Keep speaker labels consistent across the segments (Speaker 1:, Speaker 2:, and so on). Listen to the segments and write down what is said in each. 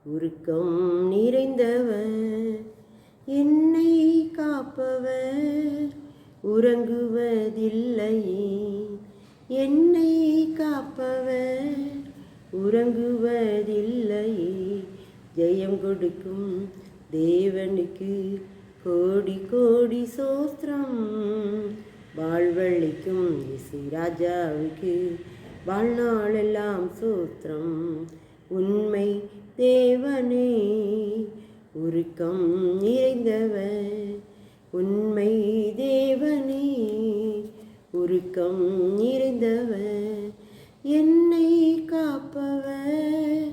Speaker 1: உருக்கம் நிறைந்தவர், என்னை காப்பவர் உறங்குவதில்லையே. என்னை காப்பவர் உறங்குவதில்லையே. ஜெயம் கொடுக்கும் தேவனுக்கு கோடி கோடி சோஸ்திரம். வாழ்வழிக்கும் இசை ராஜாவுக்கு வாழ்நாளெல்லாம் சோத்திரம். உண்மை தேவனே உருக்கம் நிறைந்தவர், உண்மை தேவனே உருக்கம் நிறைந்தவர், என்னை காப்பவர்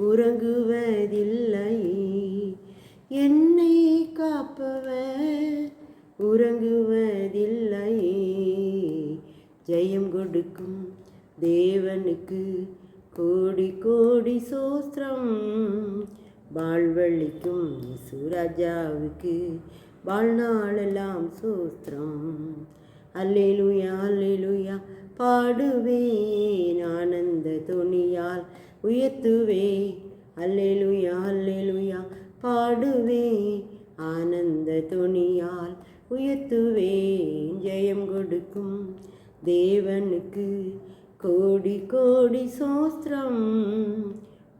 Speaker 1: உறங்குவதில்லையே. என்னை காப்பவர் உறங்குவதில்லையே. ஜெயம் கொடுக்கும் தேவனுக்கு கோடி கோடி சோஸ்திரம். வாழ்வழிக்கும் இயேசுராஜாவுக்கு வாழ்நாளெல்லாம் சோஸ்திரம். அல்லேலூயா அல்லேலூயா பாடுவேன், ஆனந்த துணியால் உயர்த்துவே. அல்லேலூயா அல்லேலூயா பாடுவேன், ஆனந்த துணியால் உயர்த்துவேன். ஜெயம் கொடுக்கும் தேவனுக்கு கோடி கோடி சோஸ்திரம்.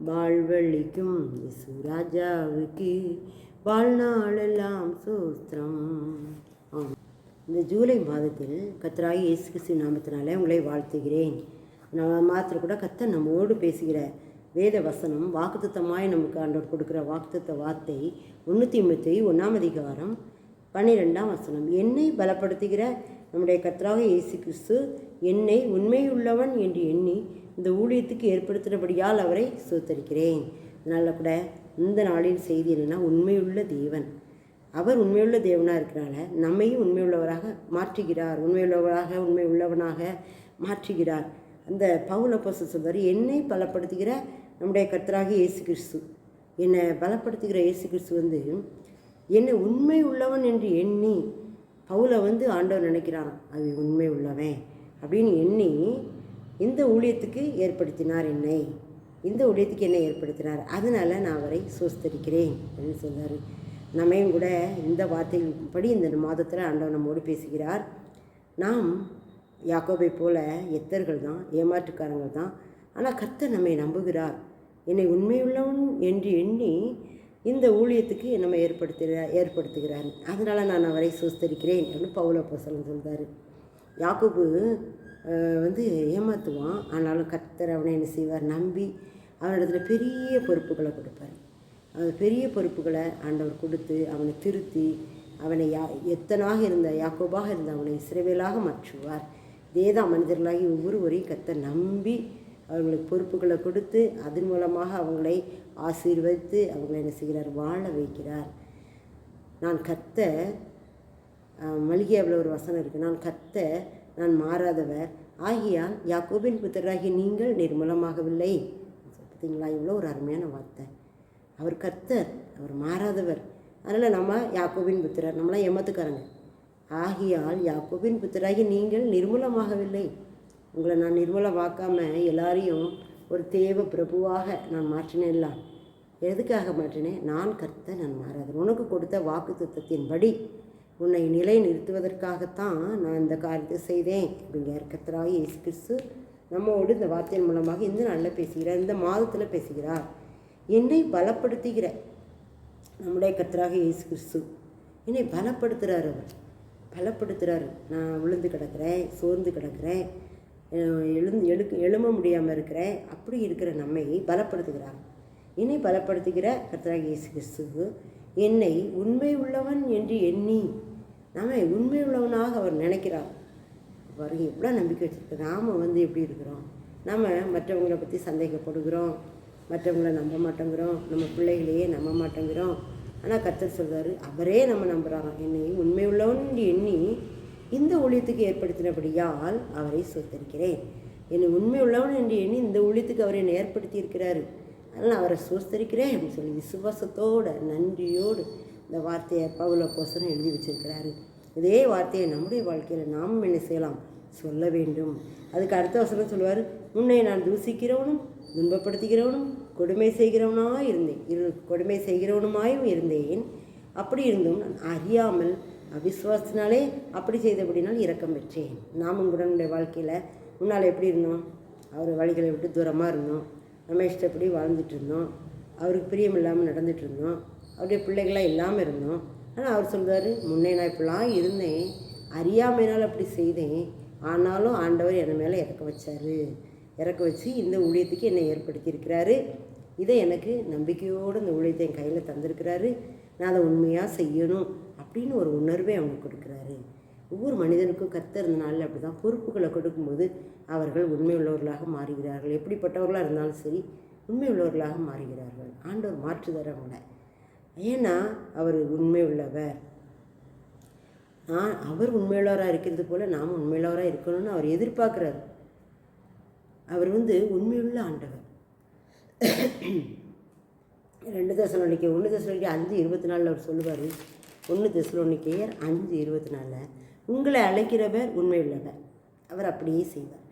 Speaker 1: வாழ்வழிக்கும் இயேசுராஜாவுக்கு வாழ்நாளெல்லாம் சோஸ்திரம். இந்த ஜூலை மாதத்தில் கர்த்தராகிய இயேசு கிறிஸ்து நாமத்தினாலே உங்களை வாழ்த்துகிறேன். மாதத்தில் கூட கர்த்தர் நம்மோடு பேசுகிற வேத வசனம் வாக்குத்தத்தமாய் நமக்கு ஆண்டவர் கொடுக்குற வாக்குத்தத்த வார்த்தை 1 தீமோத்தேயு 1:12 வசனம். என்னை பலப்படுத்துகிற நம்முடைய கர்த்தராகிய இயேசு கிறிஸ்து என்னை உண்மையுள்ளவன் என்று எண்ணி இந்த ஊழியத்துக்கு ஏற்படுத்தினபடியால் அவரை ஸ்தோத்தரிக்கிறேன். அதனால் கூட இந்த நாளின் செய்தி என்னென்னா, உண்மையுள்ள தேவன். அவர் உண்மையுள்ள தேவனாக இருக்கிறனால நம்மையும் உண்மையுள்ளவராக மாற்றுகிறார், உண்மை உள்ளவனாக மாற்றுகிறார். அந்த பவுல் அப்போஸ்தலர் சொல்வார், என்னை பலப்படுத்துகிற நம்முடைய கர்த்தராகிய இயேசு கிறிஸ்து, என்னை பலப்படுத்துகிற இயேசு கிறிஸ்து என்னை உண்மை உள்ளவன் என்று எண்ணி, பவுலை ஆண்டவர் நினைக்கிறான் அது உண்மை உள்ளவன் அப்படின்னு எண்ணி இந்த ஊழியத்துக்கு ஏற்படுத்தினார். இந்த ஊழியத்துக்கு என்னை ஏற்படுத்தினார், அதனால் நான் அவரை சோஸ்தரிக்கிறேன் அப்படின்னு சொல்கிறார். நம்மையும் கூட இந்த வார்த்தைப்படி இந்த மாதத்தில் ஆண்டவர் நம்மோடு பேசுகிறார். நாம் யாக்கோபை போல எத்தர்கள் தான், ஏமாற்றுக்காரங்கள் தான். ஆனால் கர்த்தர் நம்மை நம்புகிறார். என்னை உண்மையுள்ளவன் என்று எண்ணி இந்த ஊழியத்துக்கு நம்ம ஏற்படுத்துகிறார். அதனால் நான் அவரை சோஸ்தரிக்கிறேன் அப்படின்னு பவுல் அப்போஸ்தலன் சொல்கிறார். யாக்கோபு ஏமாற்றுவான், ஆனாலும் கர்த்தர் அவனை என்ன செய்வார், நம்பி அவனிடத்துல பெரிய பொறுப்புகளை கொடுப்பார். அந்த பெரிய பொறுப்புகளை ஆண்டவர் கொடுத்து அவனை திருத்தி அவனை எத்தனாக இருந்த யாக்கோபாக இருந்த அவனை இஸ்ரவேலாக மாற்றுவார். இதேதான் மனிதர்களாகி ஒவ்வொருவரையும் கர்த்தர் நம்பி அவர்களுக்கு பொறுப்புகளை கொடுத்து அதன் மூலமாக அவங்களை ஆசீர்வதித்து அவங்களை என்ன செய்கிறார், வாழ வைக்கிறார். நான் கர்த்தர், மல்கியாவில் ஒரு வசனம் இருக்குது, நான் கர்த்தர் நான் மாறாதவர் ஆகியால் யாக்கோபின் புத்திரராகிய நீங்கள் நிர்மூலமாகவில்லை. பார்த்தீங்களா, இவ்வளோ ஒரு அருமையான வார்த்தை. அவர் கர்த்தர், அவர் மாறாதவர். அதனால் நம்ம யாக்கோபின் புத்திரர், நம்மளாம் ஏமாத்துக்காரங்க. ஆகியால் யாக்கோபின் புத்திராகி நீங்கள் நிர்மூலமாகவில்லை. உங்களை நான் நிர்மூலமாக்காமல் எல்லாரையும் ஒரு தேவ பிரபுவாக நான் மாற்றினேன்ல. எதுக்காக மாற்றினேன்? நான் கர்த்தர், நான் மாறாதவர். உனக்கு கொடுத்த வாக்கு தத்தத்தின்படி உன்னை நிலை நிறுத்துவதற்காகத்தான் நான் இந்த காரியத்தை செய்தேன் அப்படிங்கிற கர்த்தராகிய இயேசு கிறிஸ்து நம்மோடு இந்த வார்த்தையின் மூலமாக இந்த நாளில் பேசுகிறார், இந்த மாதத்தில் பேசுகிறார். என்னை பலப்படுத்துகிற நம்முடைய கர்த்தராகிய இயேசு கிறிஸ்து என்னை பலப்படுத்துகிறார். அவர் பலப்படுத்துகிறார். நான் விழுந்து கிடக்கிறேன், சோர்ந்து கிடக்கிறேன், எழும்ப முடியாமல் இருக்கிறேன், அப்படி இருக்கிற நம்மை பலப்படுத்துகிறார். என்னை பலப்படுத்துகிற கர்த்தராகிய இயேசு கிறிஸ்து என்னை உண்மை உள்ளவன் என்று எண்ணி, நம்மை உண்மை உள்ளவனாக அவர் நினைக்கிறார். பாருங்க, எவ்வளோ நம்பிக்கை வச்சுருக்கோம். நாம் எப்படி இருக்கிறோம்? நம்ம மற்றவங்களை பற்றி சந்தேகப்படுகிறோம், மற்றவங்களை நம்ப மாட்டேங்கிறோம், நம்ம பிள்ளைகளையே நம்ப மாட்டேங்கிறோம். ஆனால் கர்த்தர் சொல்கிறார், அவரே நம்ம நம்புகிறாராம். என்னை உண்மை உள்ளவன் என்று எண்ணி இந்த ஊழியத்துக்கு ஏற்படுத்தினபடியால் அவரை சோஸ்தரிக்கிறேன். என்னை உண்மை உள்ளவன் என்று எண்ணி இந்த ஊழியத்துக்கு அவர் என்னை ஏற்படுத்தி இருக்கிறாரு, அதனால் அவரை சோஸ்தரிக்கிறேன் அப்படின்னு சொல்லி விசுவாசத்தோடு நன்றியோடு இந்த வார்த்தையை பவுல் அப்போஸ்தலன் எழுதி வச்சிருக்கிறாரு. இதே வார்த்தையை நம்முடைய வாழ்க்கையில் நாமும் என்ன செய்யலாம், சொல்ல வேண்டும். அதுக்கு அடுத்த வசனம் சொல்லுவார், முன்னே நான் தூசிக்கிறவனும் துன்பப்படுத்துகிறவனும் கொடுமை செய்கிறவனுமாயும் இருந்தேன். அப்படி இருந்தும் நான் அறியாமல் அவிசுவாசத்தினாலே அப்படி செய்தபடினால் இரக்கம் பெற்றேன். நாமும் கூட நம்முடைய வாழ்க்கையில் முன்னால் எப்படி இருந்தோம்? அவர் வழிகளை விட்டு தூரமாக இருந்தோம், நம்ம இஷ்டப்படி வாழ்ந்துட்டு இருந்தோம், அவருக்கு பிரியம் இல்லாமல் நடந்துட்டு இருந்தோம், அவருடைய பிள்ளைகளாக இல்லாமல் இருந்தோம். ஆனால் அவர் சொல்கிறாரு, முன்னே நான் இப்படிலாம் இருந்தேன், அறியாமையினால் அப்படி செய்தேன், ஆனாலும் ஆண்டவர் என் மேலே இறக்க வச்சு இந்த ஊழியத்துக்கு என்னை ஏற்படுத்தியிருக்கிறாரு. இதை எனக்கு நம்பிக்கையோடு இந்த ஊழியத்தை என் கையில் தந்திருக்கிறாரு, நான் அதை உண்மையாக செய்யணும் அப்படின்னு ஒரு உணர்வை அவனுக்கு கொடுக்குறாரு. ஒவ்வொரு மனிதனுக்கும் கர்த்தர் இருந்த நாளில் அப்படி தான் பொறுப்புகளை கொடுக்கும்போது அவர்கள் உண்மை உள்ளவர்களாக மாறுகிறார்கள். எப்படிப்பட்டவர்களாக இருந்தாலும் சரி உண்மை உள்ளவர்களாக மாறுகிறார்கள். ஆண்டவர் மாற்றுதார் அவங்கள. ஏன்னா அவர் உண்மை உள்ளவர். அவர் உண்மையுள்ளவராக இருக்கிறது போல் நாம் உண்மையுள்ளவராக இருக்கணும்னு அவர் எதிர்பார்க்குறாரு. அவர் உண்மையுள்ள ஆண்டவர். 2 தெசலோனிக்கேயர் 1 தெசலோனிக்கேயர் 5:24 அவர் சொல்லுவார். 1 தெசலோனிக்கேயர் 5:24 உங்களை அழைக்கிறவர் உண்மையுள்ளவர், அவர் அப்படியே செய்வார்.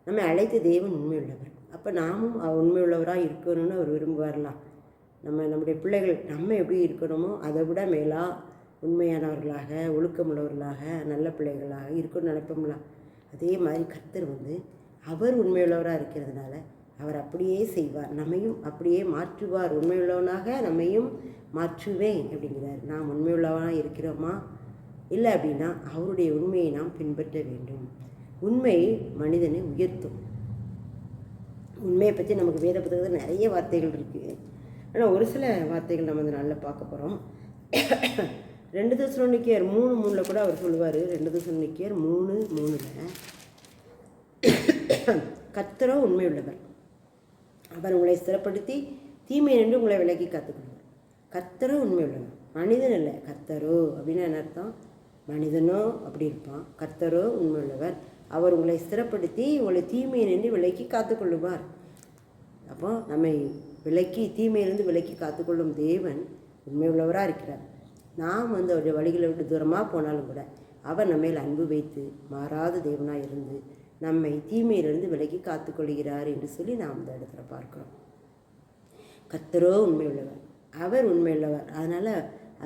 Speaker 1: நம்ம அழைத்த தேவன் உண்மையுள்ளவர். அப்போ நாமும் உண்மையுள்ளவராக இருக்கணும்னு அவர் விரும்புவார்லாம். நம்முடைய பிள்ளைகள் நம்ம எப்படி இருக்கணுமோ அதை விட மேலாக உண்மையானவர்களாக, ஒழுக்கமுள்ளவர்களாக, நல்ல பிள்ளைகளாக இருக்கணும்னு நினைப்போம்லாம். அதே மாதிரி கர்த்தர் அவர் உண்மையுள்ளவராக இருக்கிறதுனால அவர் அப்படியே செய்வார், நம்மையும் அப்படியே மாற்றுவார். உண்மையுள்ளவனாக நம்மையும் மாற்றுவேன் அப்படிங்கிறார். நாம் உண்மையுள்ளவனாக இருக்கிறோமா? இல்லை அப்படின்னா அவருடைய உண்மையை நாம் பின்பற்ற வேண்டும். உண்மை மனிதனை உயர்த்தும். உண்மையை பற்றி நமக்கு வேத புத்தகத்தில் நிறைய வார்த்தைகள் இருக்குது. ஆனால் ஒரு சில வார்த்தைகள் நம்ம இந்த நாளில் பார்க்க போகிறோம். 2 தெசலோனிக்கேயர் 3:3 கூட அவர் சொல்லுவார். 2 தெசலோனிக்கேயர் 3:3 கர்த்தரோ உண்மையுள்ளவர், அவர் உங்களை ஸ்திரப்படுத்தி தீமை நின்று உங்களை விலக்கி காத்துக்கொள்வார். கர்த்தரோ உண்மையுள்ளவர், மனிதன் இல்லை. கர்த்தரோ அப்படின்னா என்ன அர்த்தம்? மனிதனோ அப்படி இருப்பான், கர்த்தரோ உண்மையுள்ளவர், அவர் உங்களை ஸ்திரப்படுத்தி உங்களை தீமையை நின்று விலக்கி காத்துக்கொள்ளுவார். அப்போ நம்மை தீமையிலிருந்து விலக்கி காத்துக்கொள்ளும் தேவன் உண்மையுள்ளவராக இருக்கிறார். நாம் அவருடைய வழிகளை விட்டு தூரமாக போனாலும் கூட அவர் நம்ம மேல் அன்பு வைத்து மாறாத தேவனாக இருந்து நம்மை தீமையிலிருந்து விலக்கி காத்துக்கொள்கிறார் என்று சொல்லி நாம் இந்த இடத்துல பார்க்கிறோம். கர்த்தரோ உண்மையுள்ளவர், அவர் உண்மையுள்ளவர். அதனால்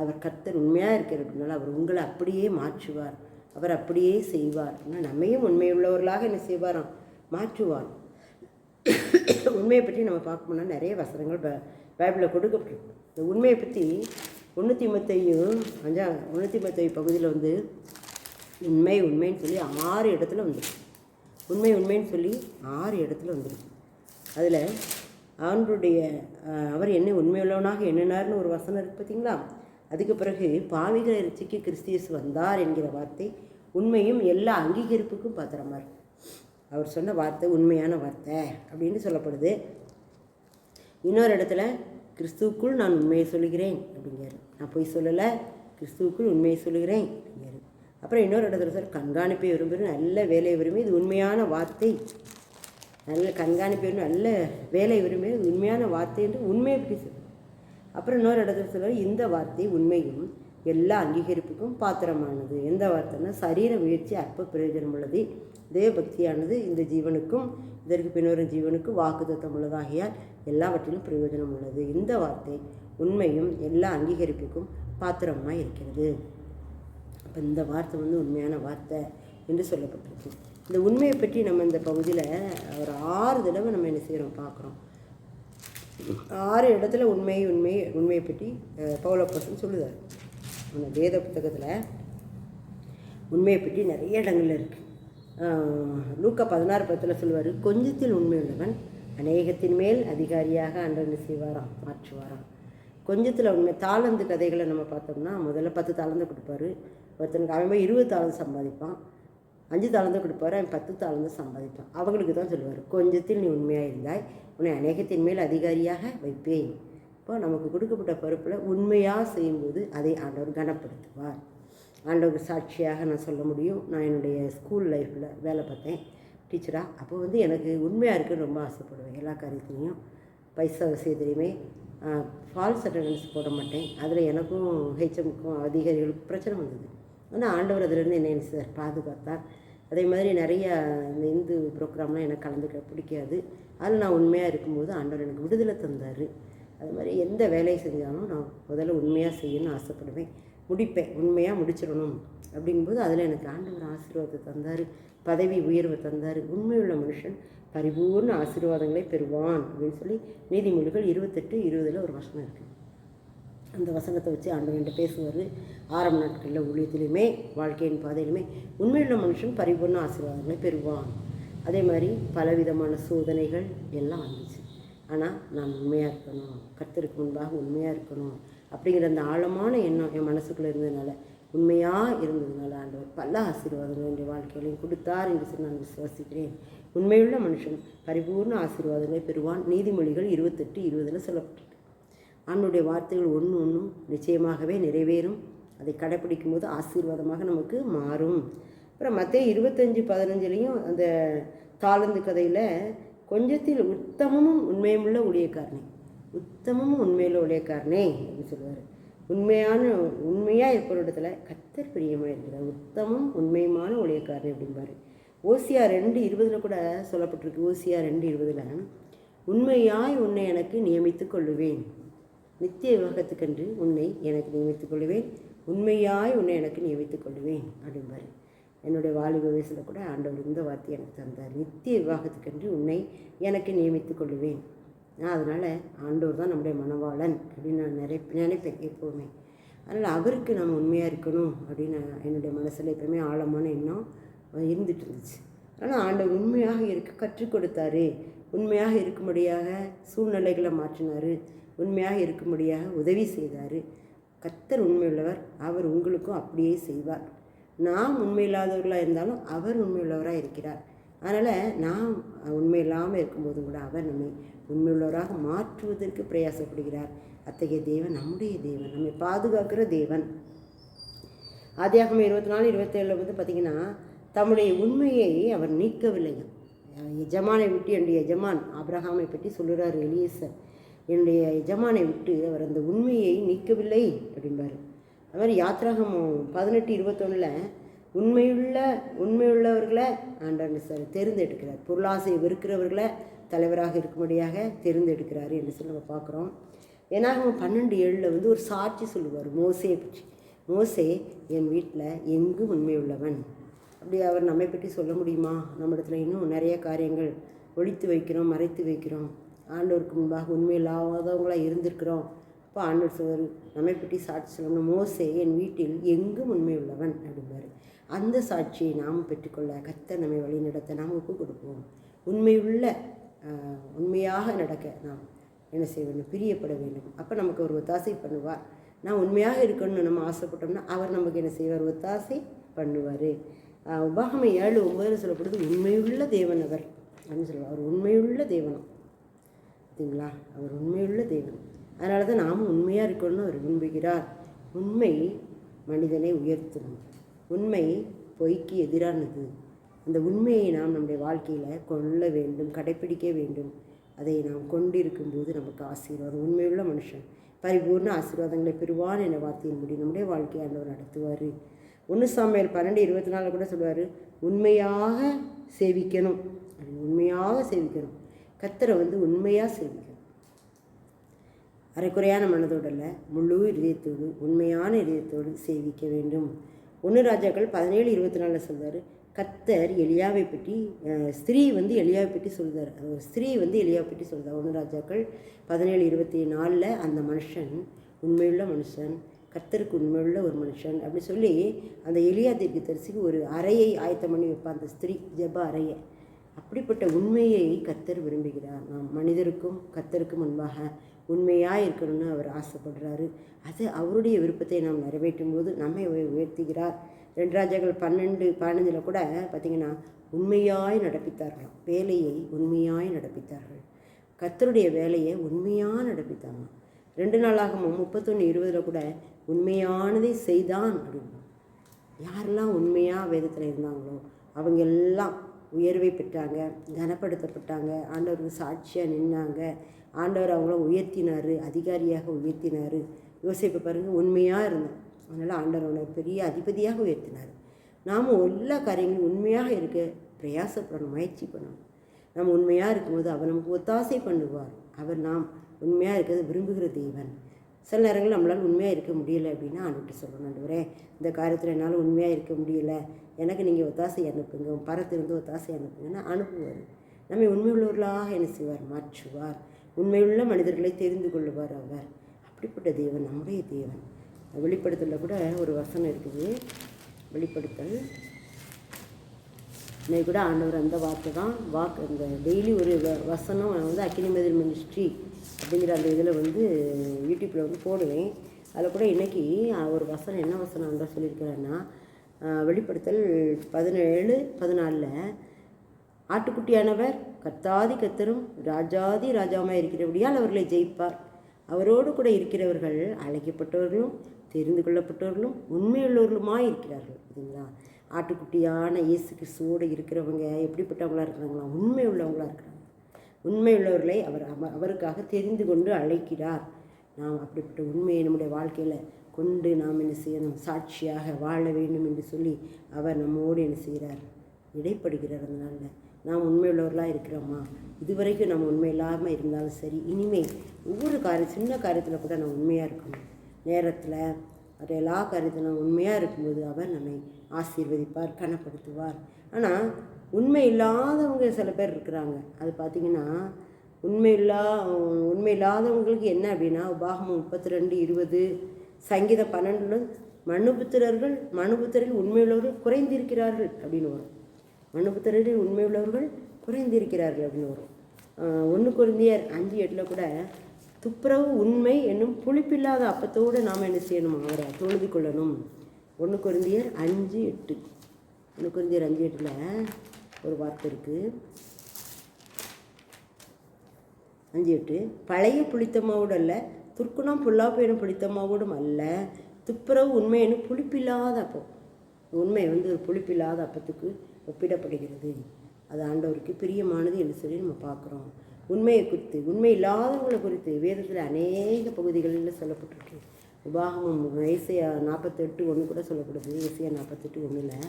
Speaker 1: அவர் கர்த்தர் உண்மையாக இருக்கிறதுனால அவர் உங்களை அப்படியே மாற்றுவார், அவர் அப்படியே செய்வார். ஆனால் நம்மையும் உண்மையுள்ளவர்களாக என்ன செய்வாராம்? மாற்றுவார். உண்மையை பற்றி நம்ம பார்க்கணும்னா நிறைய வசனங்கள் பைபிளில் கொடுக்கப்பட்டிருக்கு. இந்த உண்மையை பற்றி 1 தீமோத்தேயு பகுதியில் உண்மைன்னு சொல்லி 6 இடத்துல வந்துருக்கு. உண்மைன்னு சொல்லி 6 இடத்துல வந்துருக்கு. அதில் அவர் என்ன உண்மையுள்ளவனாக எண்ணினார்னு ஒரு வசனம் இருக்குது பார்த்தீங்களா? அதுக்கு பிறகு பாவிகளை ரட்சிக்க கிறிஸ்து வந்தார் என்கிற வார்த்தை உண்மையும் எல்லா அங்கீகரிப்புக்கும் பாத்திரமா இருக்கு. அவர் சொன்ன வார்த்தை உண்மையான வார்த்தை அப்படின்னு சொல்லப்படுது. இன்னொரு இடத்துல கிறிஸ்துவுக்குள் நான் உண்மையை சொல்லுகிறேன் அப்படிங்கிறார். நான் பொய் சொல்லலை, கிறிஸ்துவுக்குள் உண்மையை சொல்லுகிறேன் அப்படிங்கிறார். அப்புறம் இன்னொரு இடத்துல கண்காணிப்பை விரும்புகிறேன், நல்ல வேலையை விரும்பி இது உண்மையான வார்த்தை, நல்ல கண்காணிப்பை விரும்பி நல்ல வேலை விரும்பி இது உண்மையான வார்த்தை என்று உண்மையை பற்றி சொல்லுவார். அப்புறம் இன்னொரு இடத்துல சொல்லுவார், இந்த வார்த்தை உண்மையும் எல்லா அங்கீகரிப்புக்கும் பாத்திரமானது. எந்த வார்த்தைன்னா சரீர முயற்சி அற்ப பிரயோஜனம் உள்ளது, தேவபக்தியானது இந்த ஜீவனுக்கும் இதற்கு பின்னொரு ஜீவனுக்கும் வாக்குத்தத்தம் உள்ளதாகியால் எல்லாவற்றிலும் பிரயோஜனம் உள்ளது. இந்த வார்த்தை உண்மையும் எல்லா அங்கீகரிப்புக்கும் பாத்திரமாக இருக்கிறது. அப்போ இந்த வார்த்தை உண்மையான வார்த்தை என்று சொல்லப்பட்டிருக்கு. இந்த உண்மையை பற்றி நம்ம இந்த பகுதியில் ஒரு 6 தடவை நம்ம என்ன செய்கிறோம் பார்க்குறோம். 6 இடத்துல உண்மையை பற்றி பவுலப்போஸ்தலன் சொல்லுவார். அந்த வேத புத்தகத்தில் உண்மையை பற்றி நிறைய இடங்கள்ல இருக்குது. லூக்கா 16:10 சொல்லுவார், கொஞ்சத்தில் உண்மையுள்ளவன் அநேகத்தின் மேல் அதிகாரியாக ஆண்டவர் செய்வாராம், மாற்றுவாராம். கொஞ்சத்தில் உண்மை. தாளந்து கதைகளை நம்ம பார்த்தோம்னா முதல்ல 10 தாளந்து கொடுப்பாரு ஒருத்தனுக்கு. அவன் 20 தாளந்து சம்பாதிப்பான். 5 தாளந்து கொடுப்பாரு, அவன் 10 தாளந்து சம்பாதிப்பான். அவங்களுக்கு தான் சொல்லுவார், கொஞ்சத்தில் நீ உண்மையாக இருந்தாய் உன்னை அநேகத்தின் மேல் அதிகாரியாக வைப்பேன். இப்போ நமக்கு கொடுக்கப்பட்ட பொறுப்பில் உண்மையாக செய்யும்போது அதை ஆண்டவர் கனப்படுத்துவார். ஆண்டவர் சாட்சியாக நான் சொல்ல முடியும். நான் என்னுடைய ஸ்கூல் லைஃப்பில் வேலை பார்த்தேன் டீச்சராக. அப்போ எனக்கு உண்மையாக இருக்குன்னு ரொம்ப ஆசைப்படுவேன். எல்லா காரியத்துலேயும் பைசா விஷயத்துலையுமே ஃபால்ஸ் அட்டண்டன்ஸ் போட மாட்டேன். அதில் எனக்கும் ஹெச்எம்க்கும் அதிகாரிகளுக்கும் பிரச்சனை வந்தது. ஆனால் ஆண்டவர் அதிலேருந்து என்ன சார் பாதுகாத்தார். அதே மாதிரி நிறைய இந்த இந்து ப்ரோக்ராம்லாம் எனக்கு கலந்துக்க பிடிக்காது. அதில் நான் உண்மையாக இருக்கும்போது ஆண்டவர் எனக்கு விடுதலை தந்தார். அது மாதிரி எந்த வேலையை செஞ்சாலும் நான் முதல்ல உண்மையாக செய்யணும்னு ஆசைப்படுவேன், முடிப்பேன், உண்மையாக முடிச்சிடணும். அப்படிங்கும்போது அதில் எனக்கு ஆண்டவர் ஆசீர்வாதத்தை தந்தார், பதவி உயர்வை தந்தார். உண்மையுள்ள மனுஷன் பரிபூர்ண ஆசீர்வாதங்களை பெறுவான் அப்படின்னு சொல்லி நீதிமொழிகள் 28:20 ஒரு வசனம் இருக்குது. அந்த வசனத்தை வச்சு ஆண்டவன்கிட்ட பேசுவார். ஆரம்ப நாட்களில் ஊழியத்திலையுமே வாழ்க்கையின் பாதையிலுமே உண்மையுள்ள மனுஷன் பரிபூர்ண ஆசீர்வாதங்களை பெறுவான். அதே மாதிரி பலவிதமான சோதனைகள் எல்லாம் வந்துச்சு. ஆனால் நான் உண்மையாக இருக்கணும், கர்த்தருக்கு முன்பாக உண்மையாக இருக்கணும் அப்படிங்கிற அந்த ஆழமான எண்ணம் என் மனசுக்குள்ளே இருந்ததுனால, உண்மையாக இருந்ததுனால ஆண்டவர் பல ஆசீர்வாதங்கள் என்னுடைய வாழ்க்கையிலையும் கொடுத்தார் என்று சொல்லி நான் விசுவாசிக்கிறேன். உண்மையுள்ள மனுஷன் பரிபூர்ண ஆசீர்வாதங்களை பெறுவான். நீதிமொழிகள் 28:20 சொல்லப்பட்டிருக்கு. ஆண்டவருடைய வார்த்தைகள் ஒன்று ஒன்றும் நிச்சயமாகவே நிறைவேறும். அதை கடைப்பிடிக்கும் போது ஆசீர்வாதமாக நமக்கு மாறும். அப்புறம் மத்தேயு 25:15 அந்த தாளந்து கதையில் கொஞ்சத்தில் உத்தமமும் உண்மையுமுள்ள ஊழியக்காரனே, உத்தமமும் உண்மையுள்ள ஊழியக்காரனே அப்படின்னு சொல்லுவார். உண்மையாக இருக்கிற இடத்துல கர்த்தர் பிரியமாக இருக்கிறார். உத்தமும் உண்மையுமான ஊழியக்காரனே அப்படிம்பாரு. ஓசியா 2:20 கூட சொல்லப்பட்டிருக்கு. ஓசியா 2:20 உண்மையாய் உன்னை எனக்கு நியமித்து கொள்ளுவேன், நித்திய விவாகத்துக்கென்று உன்னை எனக்கு நியமித்துக் கொள்ளுவேன், உண்மையாய் உன்னை எனக்கு நியமித்துக் கொள்ளுவேன் அப்படிம்பாரு. என்னுடைய வாலிப வயசில் கூட ஆண்டவர் இந்த வார்த்தையை எனக்கு தந்தார், நித்திய விவாகத்துக்கென்று உன்னை எனக்கு நியமித்துக் கொள்ளுவேன். அதனால் ஆண்டவர் தான் நம்முடைய மணவாளன் அப்படின்னு நான் நினைப்பேன் எப்போவுமே. அதனால் அவருக்கு நம்ம உண்மையாக இருக்கணும் அப்படின்னு என்னுடைய மனசில் எப்பவுமே ஆழமான எண்ணம் இருந்துட்டு இருந்துச்சு. ஆனால் ஆண்டவர் உண்மையாக இருக்க கற்றுக் கொடுத்தாரு, உண்மையாக இருக்கும்படியாக சூழ்நிலைகளை மாற்றினார், உண்மையாக இருக்கும்படியாக உதவி செய்தார். கர்த்தர் உண்மையுள்ளவர், அவர் உங்களுக்கும் அப்படியே செய்வார். நாம் உண்மையில்லாதவர்களாக இருந்தாலும் அவர் உண்மையுள்ளவராக இருக்கிறார். அதனால் நாம் உண்மை இல்லாமல் இருக்கும்போதும் கூட அவர் நம்மை உண்மையுள்ளவராக மாற்றுவதற்கு பிரயாசப்படுகிறார். அத்தகைய தேவன் நம்முடைய தேவன், நம்மை பாதுகாக்கிற தேவன். ஆதியாகமம் 24:27 பார்த்திங்கன்னா, தம்முடைய உண்மையை அவர் நீக்கவில்லைங்க. எஜமானை விட்டு என்னுடைய எஜமான் ஆபிரகாமை பற்றி சொல்லுறார் எலியேசர், என்னுடைய எஜமானை விட்டு அவர் அந்த உண்மையை நீக்கவில்லை அப்படின்பார். அது மாதிரி யாத்ராகமம் 18:21 உண்மையுள்ளவர்களை ஆண்டவர் தேர்ந்தெடுக்கிறார், பொருளாசை வெறுக்கிறவர்களை தலைவராக இருக்கும்படியாக தேர்ந்தெடுக்கிறார் என்று சொல்லி நம்ம பார்க்குறோம். ஏன்னாகமம் 12:7 ஒரு சாட்சி சொல்லுவார் மோசையை பற்றி. மோசே என் வீட்டில் எங்கும் உண்மையுள்ளவன். அப்படி அவர் நம்மை பற்றி சொல்ல முடியுமா? நம்ம இடத்துல இன்னும் நிறைய காரியங்கள் ஒழித்து வைக்கிறோம், மறைத்து வைக்கிறோம், ஆண்டவருக்கு முன்பாக உண்மையில்லாதவங்களாக இருந்திருக்கிறோம். இப்போ ஆண்டவர் சொல்வார் நம்மை பற்றி சாட்சி சொல்லணும், மோசே என் வீட்டில் எங்கும் உண்மையுள்ளவன் அப்படிம்பார். அந்த சாட்சியை நாம் பெற்றுக்கொள்ள கர்த்தர் நம்மை வழி நடத்த நாம் ஒப்பு கொடுப்போம். உண்மையாக நடக்க நாம் என்ன செய்ய வேண்டும்? பிரியப்பட வேண்டும். அப்போ நமக்கு ஒரு ஒத்தாசை பண்ணுவார். நான் உண்மையாக இருக்கணும்னு நம்ம ஆசைப்பட்டோம்னா அவர் நமக்கு என்ன செய்வார்? ஒத்தாசை பண்ணுவார். உபாகமம் 7:9 சொல்லப்படுது, உண்மையுள்ள தேவன் அவர் அப்படின்னு சொல்லுவார். அவர் உண்மையுள்ள தேவனம் பார்த்தீங்களா? அவர் உண்மையுள்ள தேவன். அதனால தான் நாமும் உண்மையாக இருக்கணும்னு அவர் விரும்புகிறார். உண்மை மனிதனை உயர்த்தும், உண்மை பொய்க்கு எதிரானது. அந்த உண்மையை நாம் நம்முடைய வாழ்க்கையில் கொள்ள வேண்டும், கடைப்பிடிக்க வேண்டும். அதை நாம் கொண்டிருக்கும்போது நமக்கு ஆசீர்வாதம். உண்மையுள்ள மனுஷன் பரிபூர்ண ஆசீர்வாதங்களை பெறுவான் என்ற வார்த்தையின்படி நம்முடைய வாழ்க்கையை ஆண்டவர் நடத்துவார். 1 சாமுவேல் 12:24 கூட சொல்லுவார், உண்மையாக சேவிக்கணும், உண்மையாக சேவிக்கணும். கர்த்தரை உண்மையாக சேவிக்கணும். அரைக்குறையான மனதோடு அல்ல, முழு இதயத்தோடு உண்மையான இதயத்தோடு சேவிக்க வேண்டும். 1 ராஜாக்கள் 17:24 சொல்வார், கர்த்தர் எலியாவை பற்றி ஸ்திரீ எலியாவை பற்றி சொல்கிறார். ஸ்திரீ எலியாவை பற்றி சொல்கிறார். 1 ராஜாக்கள் 17:24 அந்த மனுஷன் உண்மையுள்ள மனுஷன், கர்த்தருக்கு உண்மையுள்ள ஒரு மனுஷன் அப்படி சொல்லி அந்த எலியா தீர்க்கதரிசிக்கு ஒரு அறையை ஆயத்தம் பண்ணி வைப்பான் அந்த ஸ்திரீ, ஜெப அறையை. அப்படிப்பட்ட உண்மையை கர்த்தர் விரும்புகிறார். நாம் மனிதருக்கும் கர்த்தருக்கும் முன்பாக உண்மையாக இருக்கணும்னு அவர் ஆசைப்படுறாரு. அது அவருடைய விருப்பத்தை நாம் நிறைவேற்றும் போது நம்மை உயர்த்துகிறார். 2 ராஜாக்கள் 12:15 கூட பார்த்திங்கன்னா, உண்மையாய் நடப்பித்தார்களாம். வேலையை உண்மையாய் நடப்பித்தார்கள். கர்த்தருடைய வேலையை உண்மையாக நடப்பித்தாங்க. 2 நாளாகமம் 31:20 கூட உண்மையானதை செய்தான் அப்படின்னு. யாரெல்லாம் உண்மையாக வேதத்தில் இருந்தாங்களோ அவங்க எல்லாம் உயர்வை பெற்றாங்க, கனப்படுத்தப்பட்டாங்க, ஆண்டவருக்கு சாட்சியாக நின்னாங்க, ஆண்டவர் அவங்கள உயர்த்தினார், அதிகாரியாக உயர்த்தினார். யோசிப்பை பாருங்கள், உண்மையாக இருந்தான், அதனால் ஆண்டவர் அவனை பெரிய அதிபதியாக உயர்த்தினார். நாம் எல்லா காரியங்களும் உண்மையாக இருக்க பிரயாசப்படணும், முயற்சி பண்ணணும். நம்ம உண்மையாக இருக்கும்போது அவர் நமக்கு ஒத்தாசை பண்ணுவார். அவர் நாம் உண்மையாக இருக்கிறது விரும்புகிற தேவன். சில நேரங்கள் நம்மளால் உண்மையாக இருக்க முடியலை அப்படின்னா ஆண்டுகிட்ட சொல்லணும், ஆண்டவரே இந்த காரியத்தில் என்னால் உண்மையாக இருக்க முடியலை, எனக்கு நீங்கள் ஒத்தாசை அனுப்புங்க, பரத்திலிருந்து ஒத்தாசை அனுப்புங்கன்னா அனுப்புவார். நம்மை உண்மையுள்ளவர்களாக என்ன செய்வார்? மாற்றுவார். உண்மையுள்ள மனிதர்களை தெரிந்து கொள்ளுவார் அவர். அப்படிப்பட்ட தேவன் நம்முடைய தேவன். வெளிப்படுத்தலில் கூட ஒரு வசனம் இருக்குது. வெளிப்படுத்தல் இன்னைக்கு கூட ஆண்டவர் அந்த வார்த்தை தான் அந்த டெய்லி ஒரு வசனம் அக்கினிமதில் மினிஸ்ட்ரி அப்படிங்கிற அந்த இதில் யூடியூப்பில் போடுவேன். அதில் கூட இன்றைக்கி ஒரு வசனம், என்ன வசனம் ஆண்டவர் சொல்லியிருக்கிறாருன்னா, வெளிப்படுத்தல் 17:14 ஆட்டுக்குட்டியானவர் கர்த்தாதி கர்த்தரும் ராஜாதி ராஜாவுமாய் இருக்கிறபடியால் அவர்களை ஜெயிப்பார். அவரோடு கூட இருக்கிறவர்கள் அழைக்கப்பட்டவர்களும் தெரிந்து கொள்ளப்பட்டவர்களும் உண்மையுள்ளவர்களுமாய் இருக்கிறார்கள். சரிங்களா? ஆட்டுக்குட்டியான இயேசு கிறிஸ்துவோடு இருக்கிறவங்க எப்படிப்பட்டவங்களாக இருக்கிறாங்களா? உண்மை உள்ளவங்களாக இருக்கிறாங்க. உண்மை உள்ளவர்களை அவருக்காக தெரிந்து கொண்டு அழைக்கிறார். நாம் அப்படிப்பட்ட உண்மையை நம்முடைய வாழ்க்கையில் கொண்டு நாம் என்ன செய்யணும்? சாட்சியாக வாழ வேண்டும் என்று சொல்லி அவர் நம்மோடு என்ன செய்கிறார்? இடைப்படுகிறார். அதனால் நாம் உண்மையுள்ளவர்களாக இருக்கிறோமா? இதுவரைக்கும் நம்ம உண்மை இல்லாமல் இருந்தாலும் சரி, இனிமேல் ஒவ்வொரு சின்ன காரியத்தில் கூட நம்ம உண்மையாக இருக்கணும். நேரத்தில் அது எல்லா காரியத்திலும் உண்மையாக இருக்கும்போது அவர் நம்மை ஆசீர்வதிப்பார், கனப்படுத்துவார். ஆனால் உண்மை இல்லாதவங்க சில பேர் இருக்கிறாங்க. அது பார்த்திங்கன்னா உண்மை இல்லாதவங்களுக்கு என்ன அப்படின்னா, உபாகமம் 32:20, சங்கீதம் 12 மனுபுத்திரர்கள் உண்மையுள்ளவர்கள் குறைந்திருக்கிறார்கள் அப்படின்னு வரும். மனுபுத்திரர்கள் உண்மையுள்ளவர்கள் குறைந்திருக்கிறார்கள் அப்படின்னு வரும். 1 கொரிந்தியர் 5:8 கூட துப்புரவு உண்மை என்னும் புளிப்பில்லாத அப்பத்தோடு நாம் என்ன செய்யணும்? அவரை தொழுது கொள்ளணும். 1 கொரிந்தியர் 5:8 1 கொரிந்தியர் 5:8 ஒரு வார்த்தை இருக்குது. 5:8 பழைய புளித்தமாவோடு அல்ல, துர்க்குணம் புல்லாப்பு எனும் புளித்தமாவோடும் அல்ல, துப்புரவு உண்மை என்னும் புளிப்பில்லாத அப்பம். உண்மை ஒரு புளிப்பில்லாத அப்பத்துக்கு ஒப்பிடப்படுகிறது. அது ஆண்டவருக்கு பிரியமானது என்று சொல்லி நம்ம பார்க்குறோம். உண்மையை குறித்து, உண்மை இல்லாதவங்களை குறித்து வேதத்தில் அநேக பகுதிகளில் சொல்லப்பட்டிருக்கு. உபாகமம் ஏசாயா 48:1 கூட சொல்லப்படுது. ஏசாயா 48:1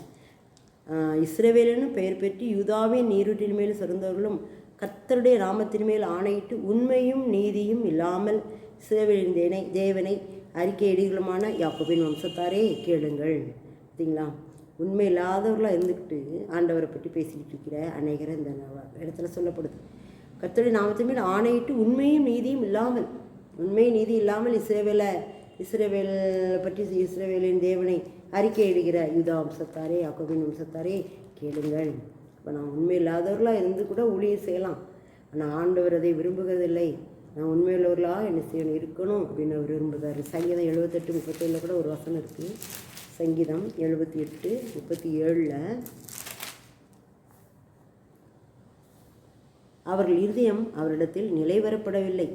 Speaker 1: இஸ்ரவேலன்னு பெயர் பெற்று யூதாவின் நீரூற்றின் மேல் சிறந்தவர்களும் கர்த்தருடைய நாமத்தின் மேல் ஆணையிட்டு உண்மையும் நீதியும் இல்லாமல் இஸ்ரவேலின் தேவனை அறிக்கையிடுகளுமான யாக்கோபின் வம்சத்தாரே கேளுங்கள். பார்த்தீங்களா? உண்மை இல்லாதவர்களாக இருந்துக்கிட்டு ஆண்டவரை பற்றி பேசிக்கிட்டு இருக்கிற அநேகரை இந்த இடத்துல சொல்லப்படுது. கர்த்தருடைய நாமத்தின் மேல் ஆணையிட்டு உண்மையும் நீதியும் இல்லாமல், உண்மை நீதி இல்லாமல் இஸ்ரவேல் பற்றி இஸ்ரவேலின் தேவனை அறிக்கையிடுகிற யூதா வம்சத்தாரே யாக்கோபின் வம்சத்தாரே கேளுங்கள். இப்போ நான் உண்மை இல்லாதவர்களாக இருந்து கூட ஊழியர் செய்யலாம். ஆனால் ஆண்டவர் அதை விரும்புகிறதில்லை. நான் உண்மையுள்ளவர்களாக என்ன செய்யணும்? இருக்கணும் அப்படின்னு அவர் விரும்புகிறார். சங்கீதம் 78:37 கூட ஒரு வசனம் இருக்குது. சங்கீதம் 78:37 அவர்கள் இருதயம் அவரிடத்தில் நிலைவரப்படவில்லை,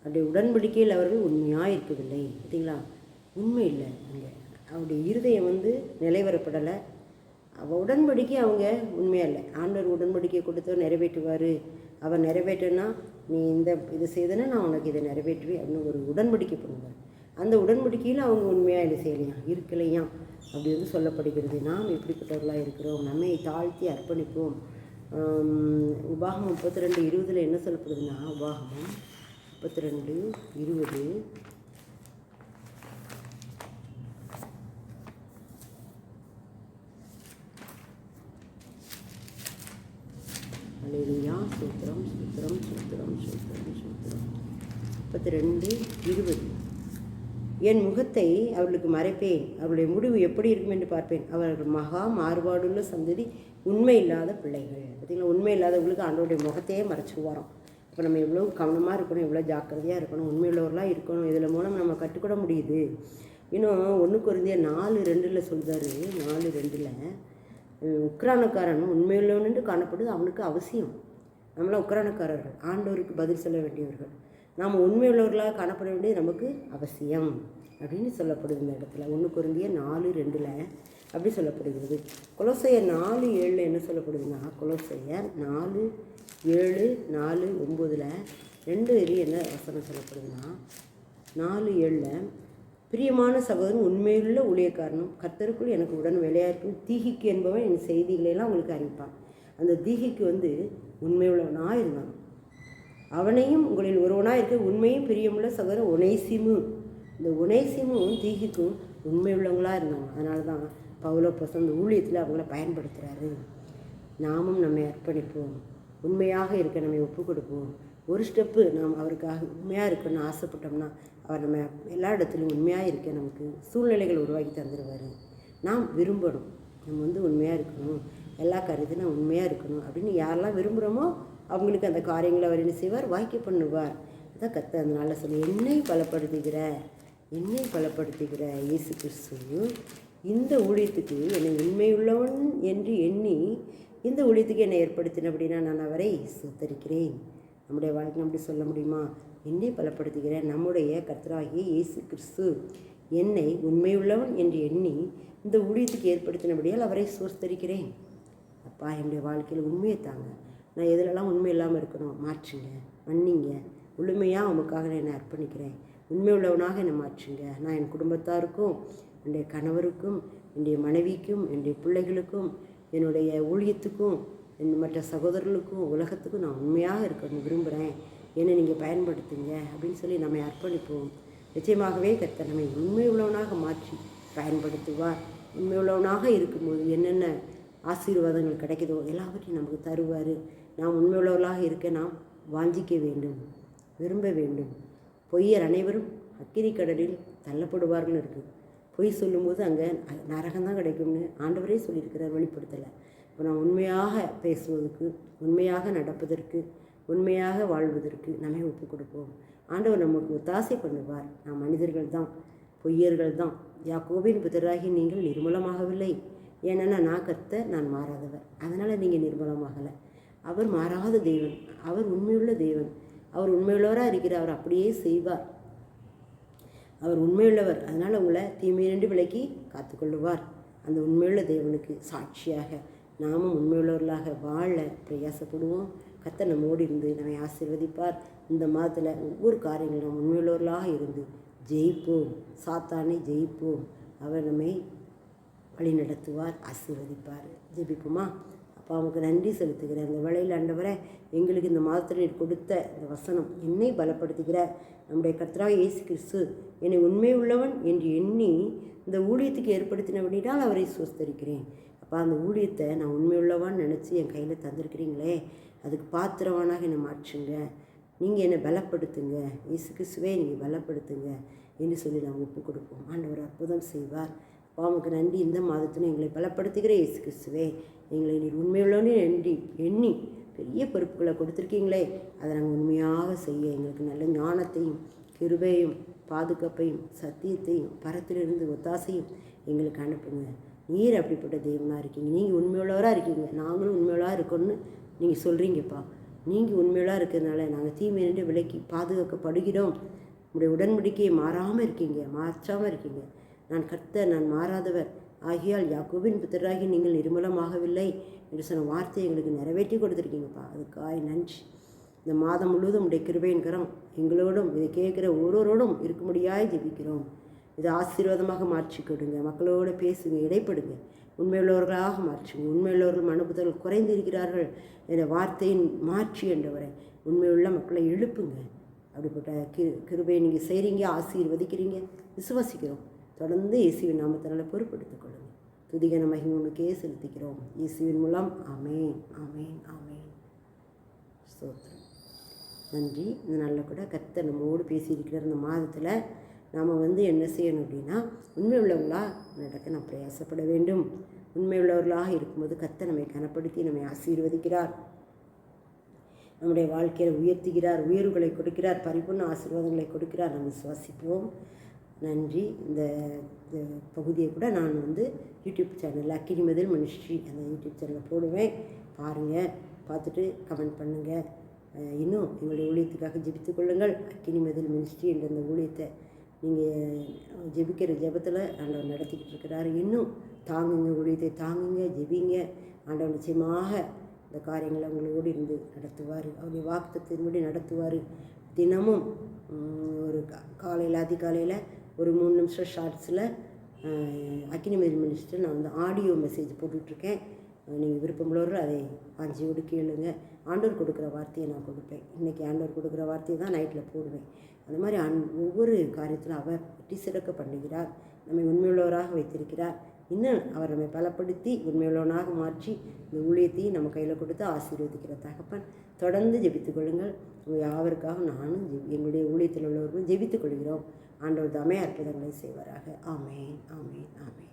Speaker 1: அவருடைய உடன்படிக்கையில் அவர்கள் உண்மையாக இருக்கவில்லை. பார்த்தீங்களா? உண்மை இல்லை. அங்கே அவருடைய இருதயம் நிலைவரப்படலை. உடன்படிக்கை அவங்க உண்மையாக இல்லை. ஆண்டவர் உடன்படிக்கை கொடுத்தவர் நிறைவேற்றுவார். அவர் நிறைவேற்றினா நீ இது செய்தனா நான் உனக்கு இதை நிறைவேற்றுவேன் அப்படின்னு ஒரு உடன்படிக்கை பண்ணுவார். அந்த உடன்படிக்கையில் அவங்க உண்மையாக என்ன செய்யலையா? இருக்கலையாம். அப்படி சொல்லப்படுகிறது. நாம் எப்படிப்பட்டவர்களாக இருக்கிறோம்? நம்மை தாழ்த்தி அர்ப்பணிப்போம். உபாகமம் 32:20 என்ன சொல்லப்படுதுன்னா, உபாகமம் 32:20 அல்லேலூயா, சூத்திரம் சூத்திரம் சூத்திரம் சூத்திரம் சூத்திரம் 32:20 என் முகத்தை அவர்களுக்கு மறைப்பேன், அவருடைய முடிவு எப்படி இருக்கும் என்று பார்ப்பேன். அவர்கள் மகா மாறுபாடுள்ள சந்ததி, உண்மை இல்லாத பிள்ளைகள். பார்த்திங்களா? உண்மை இல்லாதவங்களுக்கு ஆண்டவருடைய முகத்தையே மறைச்சிக்குவாரோம். இப்போ நம்ம எவ்வளோ கவனமாக இருக்கணும், எவ்வளோ ஜாக்கிரதையாக இருக்கணும், உண்மையுள்ளவர்களாக இருக்கணும். இதில் மூலம் நம்ம கற்றுக்கொள்ள முடியுது. இன்னும் 1 கொரிந்தியர் 4:2 சொல்கிறாரு. 4:2 உக்ரானக்காரன் உண்மையுள்ளவன் காணப்படுது அவனுக்கு அவசியம். நம்மளாம் உக்ரானக்காரர்கள், ஆண்டவருக்கு பதில் சொல்ல வேண்டியவர்கள். நாம் உண்மையுள்ளவர்களாக காணப்பட வேண்டியது நமக்கு அவசியம் அப்படின்னு சொல்லப்படுது இந்த இடத்துல. 1 கொரிந்தியர் 4:2 அப்படி சொல்லப்படுகிறது. கொலோசையர் 4:7 என்ன சொல்லப்படுதுன்னா, கொலோசையர் 4:7 4:9 2 என்ன வசனம் சொல்லப்படுதுன்னா, 4:7 பிரியமான சகோதரன் உண்மையுள்ள ஊழியக்காரனும் கர்த்தருக்குள் எனக்கு உடன் வேலையாயிருக்கும் தீகிக்கு என்பவன் என் செய்திகளையெல்லாம் உங்களுக்கு அறிவிப்பான். அந்த தீகிக்கு உண்மையுள்ளவனாக இருந்தான். அவனையும் உங்களில் ஒருவனாக இருக்க உண்மையும் பிரியமுள்ள சகோதரன் ஒனேசிமு. இந்த ஒனேசிமும் தீகிக்கும் உண்மையுள்ளவங்களாக இருந்தாங்க. அதனால தான் பவுலப்போஸ்தலன் அந்த ஊழியத்தில் அவங்கள பயன்படுத்துகிறாரு. நாமும் நம்மை அர்ப்பணிப்போம், உண்மையாக இருக்க நம்மை ஒப்பு கொடுப்போம். ஒரு ஸ்டெப்பு நாம் அவருக்காக உண்மையாக இருக்கணும்னு ஆசைப்பட்டோம்னா அவர் நம்ம எல்லா இடத்துலையும் உண்மையாக இருக்க நமக்கு சூழ்நிலைகள் உருவாக்கி தந்துடுவார். நாம் விரும்பணும், நம்ம உண்மையாக இருக்கணும், எல்லா காரியத்தையும் நான் உண்மையாக இருக்கணும் அப்படின்னு யாரெல்லாம் விரும்புகிறோமோ அவங்களுக்கு அந்த காரியங்களை அவர் என்ன செய்வார், வாய்க்க பண்ணுவார். அதான் கத்த அதனால சொல்லி என்னை பலப்படுத்துகிற இயேசு கிறிஸ்து இந்த ஊழியத்துக்கு என்னை உண்மையுள்ளவன் என்று எண்ணி இந்த ஊழியத்துக்கு என்னை ஏற்படுத்தின அப்படின்னா நான் அவரை சுத்தரிக்கிறேன். நம்முடைய வாழ்க்கை அப்படி சொல்ல முடியுமா? என்னை பலப்படுத்துகிற நம்முடைய கர்த்தராகிய இயேசு கிறிஸ்து என்னை உண்மையுள்ளவன் என்று எண்ணி இந்த ஊழியத்துக்கு ஏற்படுத்தினபடியால் அவரை சோஸ்தரிக்கிறேன். அப்பா, என்னுடைய வாழ்க்கையில் உண்மையை தாங்க. நான் எதிலெல்லாம் உண்மை இல்லாமல் இருக்கணும் மாற்றுங்க, மன்னிங்க. முழுமையாக உமக்காக நான் என்னை அர்ப்பணிக்கிறேன். உண்மை உள்ளவனாக என்னை மாற்றுங்க. நான் என் குடும்பத்தாருக்கும், என்னுடைய கணவருக்கும், என்னுடைய மனைவிக்கும், என்னுடைய பிள்ளைகளுக்கும், என்னுடைய ஊழியத்துக்கும், மற்ற சகோதரர்களுக்கும், உலகத்துக்கும் நான் உண்மையாக இருக்கணும் விரும்புகிறேன். என்னை நீங்கள் பயன்படுத்துங்க அப்படின்னு சொல்லி நம்மை அர்ப்பணிப்போம். நிச்சயமாகவே கர்த்தர் நம்மை உண்மை உள்ளவனாக மாற்றி பயன்படுத்துவார். உண்மை உள்ளவனாக இருக்கும்போது என்னென்ன ஆசீர்வாதங்கள் கிடைக்குதோ எல்லாவற்றையும் நமக்கு தருவார். நாம் உண்மை உள்ளவர்களாக இருக்க நாம் வாஞ்சிக்க வேண்டும், விரும்ப வேண்டும். பொய்யர் அனைவரும் அக்கினி கடலில் தள்ளப்படுவார்கள் இருக்குது. பொய் சொல்லும்போது அங்கே நரகம்தான் கிடைக்கும்னு ஆண்டவரே சொல்லியிருக்கிறார், வெளிப்படுத்தலை. இப்போ நான் உண்மையாக பேசுவதற்கு, உண்மையாக நடப்பதற்கு, உண்மையாக வாழ்வதற்கு நம்மை ஒப்பு கொடுப்போம். ஆண்டவர் நமக்கு ஒத்தாசை பண்ணுவார். நாம் மனிதர்கள் தான், பொய்யர்கள் தான். யாக்கோபின் புதராகி நீங்கள் நிர்மூலமாகவில்லை, ஏன்னா நான் கர்த்தர், நான் மாறாதவர். அதனால் நீங்கள் நிர்மூலமாகலை. அவர் மாறாத தேவன், அவர் உண்மையுள்ள தேவன். அவர் உண்மையுள்ளவராக இருக்கிறார். அவர் அப்படியே செய்வார். அவர் உண்மையுள்ளவர். அதனால் உங்களை தீமையின்றி விலக்கி காத்துக்கொள்ளுவார். அந்த உண்மையுள்ள தேவனுக்கு சாட்சியாக நாமும் உண்மையுள்ளவர்களாக வாழ பிரயாசப்படுவோம். கர்த்தர் நம்மோடு இருந்து நம்மை ஆசீர்வதிப்பார். இந்த மாதத்தில் ஒவ்வொரு காரியங்களும் நாம் உண்மையுள்ளவர்களாக இருந்து ஜெயிப்போம், சாத்தானை ஜெயிப்போம். அவர் நம்மை வழி நடத்துவார், ஆசீர்வதிப்பார். ஜெபிப்போமா? அப்பா, அவனுக்கு நன்றி செலுத்துகிறேன். அந்த வேளையில் ஆண்டவரே, எங்களுக்கு இந்த மாதத்தில் கொடுத்த இந்த வசனம் என்னை பலப்படுத்துகிற நம்முடைய கர்த்தராகிய இயேசு கிறிஸ்து என்னை உண்மை உள்ளவன் என்று எண்ணி இந்த ஊழியத்துக்கு ஏற்படுத்தினபடினால் அவரை சுஸ்தரிக்கிறேன். அப்பா, அந்த ஊழியத்தை நான் உண்மை உள்ளவான்னு நினச்சி என் கையில் தந்திருக்கிறீங்களே, அதுக்கு பாத்திரவானாக என்னை மாற்றுங்க. நீங்கள் என்னை பலப்படுத்துங்க, இயேசு கிறிஸ்துவே நீங்கள் பலப்படுத்துங்க என்று சொல்லி நாங்கள் ஒப்பு கொடுப்போம். ஆண்டவர் அற்புதம் செய்வார். அப்பா, உமக்கு நன்றி. இந்த மாதத்திலும் எங்களை பலப்படுத்துகிற இயேசு கிறிஸ்துவே, எங்களை நீர் உண்மையுள்ளவனே எண்ணி பெரிய பொறுப்புகளை கொடுத்துருக்கீங்களே, அதை நாங்கள் உண்மையாக செய்ய எங்களுக்கு நல்ல ஞானத்தையும், கிருபையும், பாதுகாப்பையும், சத்தியத்தையும், பரத்திலிருந்து ஒத்தாசையும் எங்களுக்கு அனுப்புங்க. நீர் அப்படிப்பட்ட தெய்வனாக இருக்கீங்க. நீங்கள் உண்மையுள்ளவராக இருக்கீங்க, நாங்களும் உண்மையுள்ளவராக இருக்கணும்னு நீங்கள் சொல்கிறீங்கப்பா. நீங்கள் உண்மையுள்ளவராக இருக்கிறதுனால நாங்கள் தீமையின்றி விலக்கி பாதுகாக்கப்படுகிறோம். உங்களுடைய உடன்படிக்கையை மாறாமல் இருக்கீங்க, மாற்றாமல் இருக்கீங்க. நான் கர்த்தர், நான் மாறாதவர் ஆகியால் யாக்கோபின் புத்திரராகி நீங்கள் நிர்மூலமாகவில்லை என்று சொன்ன வார்த்தையை எங்களுக்கு நிறைவேற்றி கொடுத்துருக்கீங்கப்பா. அதுக்காக நன்றி. இந்த மாதம் முழுவதும் உடைய கிருபையின் கரம் எங்களோடும் இதை கேட்குற ஒவ்வொருவரோடும் இருக்கும்படியாய் ஜெபிக்கிறோம். இதை ஆசீர்வாதமாக மாற்றி கொடுங்க. மக்களோடு பேசுங்க, இடைப்படுங்க. உண்மையுள்ளவர்களாக மாற்றுங்க. உண்மையுள்ளவர்கள் மனப்புதல் குறைந்து இருக்கிறார்கள் என்ற வார்த்தையின் மாற்றி என்றவரை உண்மையுள்ள மக்களை எழுப்புங்க. அப்படிப்பட்ட கிருபையை நீங்கள் செய்கிறீங்க, ஆசீர்வதிக்கிறீங்க, விசுவாசிக்கிறோம். தொடர்ந்து இயேசுவின் நாமத்தினால பொறுப்படுத்திக் கொள்ளுங்கள். துதிகன மகிமை உமக்கே செலுத்திக்கிறோம் இயேசுவின் மூலம். ஆமேன், ஆமேன், ஆமேன். ஸ்தோத்திரம். நன்றி. இந்த நாளில் கூட கர்த்தர் நம்மோடு பேசியிருக்கிற இந்த மாதத்தில் நாம் என்ன செய்யணும் அப்படின்னா, உண்மை உள்ளவர்களாக நடக்க நாம் பிரயாசப்பட வேண்டும். உண்மை உள்ளவர்களாக இருக்கும்போது கர்த்தர் நம்மை கனப்படுத்தி நம்மை ஆசீர்வதிக்கிறார், நம்முடைய வாழ்க்கையில் உயர்த்துகிறார், உயர்வுகளை கொடுக்கிறார், பரிபூர்ண ஆசீர்வாதங்களை கொடுக்கிறார். நம்ம விசுவாசிப்போம். நன்றி. இந்த பகுதியை கூட நான் யூடியூப் சேனலில் அக்கினி மதில் மினிஸ்ட்ரி அந்த யூடியூப் சேனலில் போடுவேன். பாருங்கள், பார்த்துட்டு கமெண்ட் பண்ணுங்கள். இன்னும் எங்களுடைய ஊழியத்துக்காக ஜெபித்துக் கொள்ளுங்கள். அக்கினி மதில் மினிஸ்ட்ரி என்ற அந்த ஊழியத்தை நீங்கள் ஜெபிக்கிற ஜெபத்தில் ஆண்டவர் நடத்திக்கிட்டு இருக்கிறாரு. இன்னும் தாங்குங்க, ஊழியத்தை தாங்குங்க, ஜெபிங்க. ஆண்டவர் நிச்சயமாக இந்த காரியங்களை அவங்களோடு இருந்து நடத்துவார். அவருடைய வாக்குத்தத்தின்படி நடத்துவார். தினமும் ஒரு காலையில் அதிகாலையில் ஒரு 3 நிமிஷம் ஷார்ட்ஸில் அக்கினிமேல் மினிஸ்டர் நான் வந்து ஆடியோ மெசேஜ் போட்டுட்ருக்கேன். நீங்கள் விருப்பமுள்ளவர்கள் அதை வாஞ்சியோடு கேளுங்க. ஆண்டவர் கொடுக்குற வார்த்தையை நான் கொடுப்பேன். இன்றைக்கி ஆண்டவர் கொடுக்குற வார்த்தையை தான் நைட்டில் போடுவேன். அந்த மாதிரி ஒவ்வொரு காரியத்திலும் அவர் வெற்றி சிறக்க பண்ணுகிறார். நம்மை உண்மையுள்ளவராக வைத்திருக்கிறார். இன்னும் அவர் நம்மை பலப்படுத்தி உண்மையுள்ளவனாக மாற்றி இந்த ஊழியத்தையும் நம்ம கையில் கொடுத்து ஆசீர்வதிக்கிற தகப்பன். தொடர்ந்து ஜெபித்துக் கொள்ளுங்கள். யாவருக்காக நானும் எங்களுடைய ஊழியத்தில் உள்ளவர்களும் ஜெபித்துக் கொள்கிறோம். ஆண்டவர் தாமே அற்புதங்களை செய்வாராக. ஆமேன், ஆமேன், ஆமேன்.